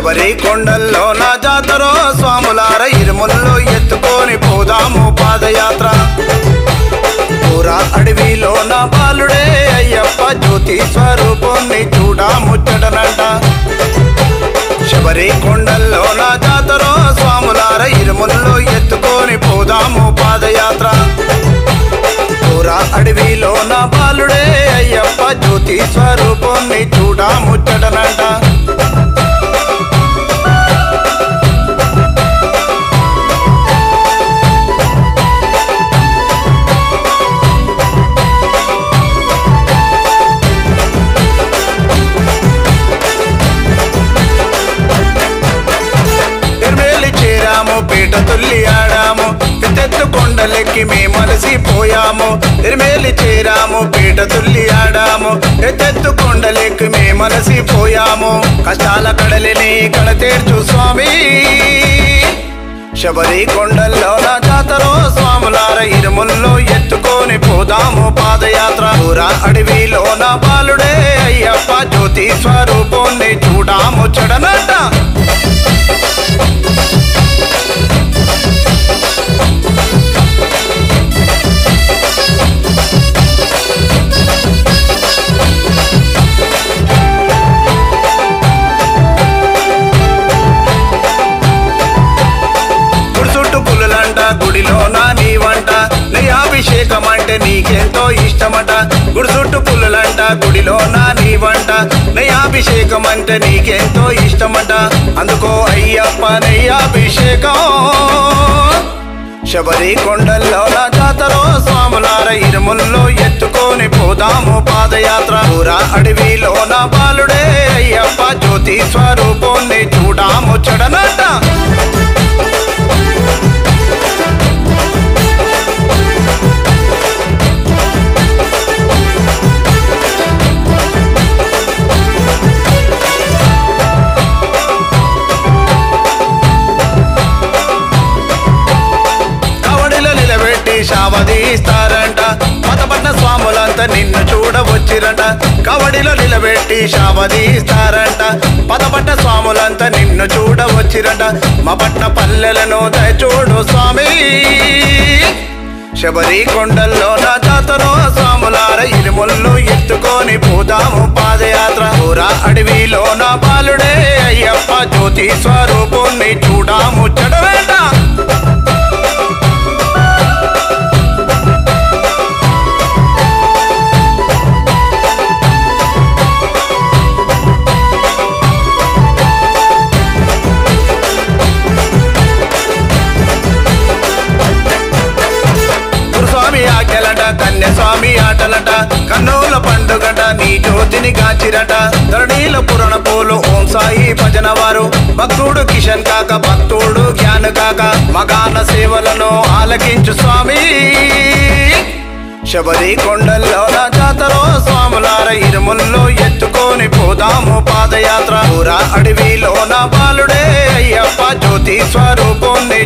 శబరి కొండల్లో నా జాతరో స్వాములార ఇరుముల్లో ఎత్తుకొని పోదాము పాదయాత్ర పూరా అడవిలో నా బాలుడే అయ్యప్ప జ్యోతి స్వరూపాన్ని చూడా ముచ్చటనంట శబరి కొండల్లో నా జాతరో స్వాములార ఇరుముల్లో ఎత్తుకొని పోదాము పాదయాత్ర పూరా అడవిలో నా బాలుడే అయ్యప్ప జ్యోతి స్వరూపాన్ని చూడా ముచ్చటనంట పీట తుల్లి ఆడాము ఎత్తెత్తు కొండలెక్కి మేమలసిపోయాము ఎరిమేలి చేరాము పీట తుల్లి ఆడాము ఎత్తెత్తు కొండలెక్కి మేమలసిపోయాము కష్టాల కడలిని కడతేర్చు స్వామి శబరి కొండల్లో నా జాతరో స్వాములార ఇరుముల్లో ఎత్తుకొని పోదాము పాదయాత్ర పూరా అడవిలో నా బాలుడే అయ్యప్ప జ్యోతి స్వరూపాన్ని చూడాము చెడనట గుడిలో నా నీ వంట నెయ్యాభిషేకం అంటే నీకెంతో ఇష్టమట గుడి చుట్టు పుల్లలంట గుడిలో నా నీ వంట నెయ్యాభిషేకం అంటే నీకెంతో ఇష్టమట అందుకో అయ్యప్ప నెయ్యాభిషేకం శబరి కొండల్లో నా జాతరో స్వాములార ఇరుముల్లో ఎత్తుకొని పోదాము పాదయాత్ర పూరా అడవిలో నా బాలుడే అయ్యప్ప జ్యోతి స్వరూపాన్ని చూడాము చెడనట శావదీస్తారంట మతపట్న స్వాములంతా నిన్ను చూడవచ్చిరంట కవడిలో నిలబెట్టి శావదీస్తారంట మతపట్న స్వాములంతా నిన్ను చూడవచ్చిరంట మా పట్న పల్లెలను దయచూడు స్వామి శబరి కొండల్లో నా జాతరో స్వాములార ఇరుముల్లో ఎత్తుకొని పోదాము పాదయాత్ర పూరా అడవిలో నా బాలుడే అయ్యప్ప జ్యోతి స్వరూపాన్ని చూడాము చెడవేట కన్యస్వామి ఆటలట కన్నుల పండుగట నీ జ్యోతిని గాచిరట ధరణీల పురాణ పూలు ఓం సాయి భజన వారు భక్తుడు కిషన్ కాక భక్తుడు జ్ఞాన కాక మగాన సేవలను ఆలకించు స్వామి శబరి కొండల్లో నా జాతరో స్వాములార ఇరుముల్లో ఎత్తుకొని పోదాము పాదయాత్ర పూరా అడవిలో నా బాలుడే అయ్యప్ప జ్యోతి స్వరూపాన్ని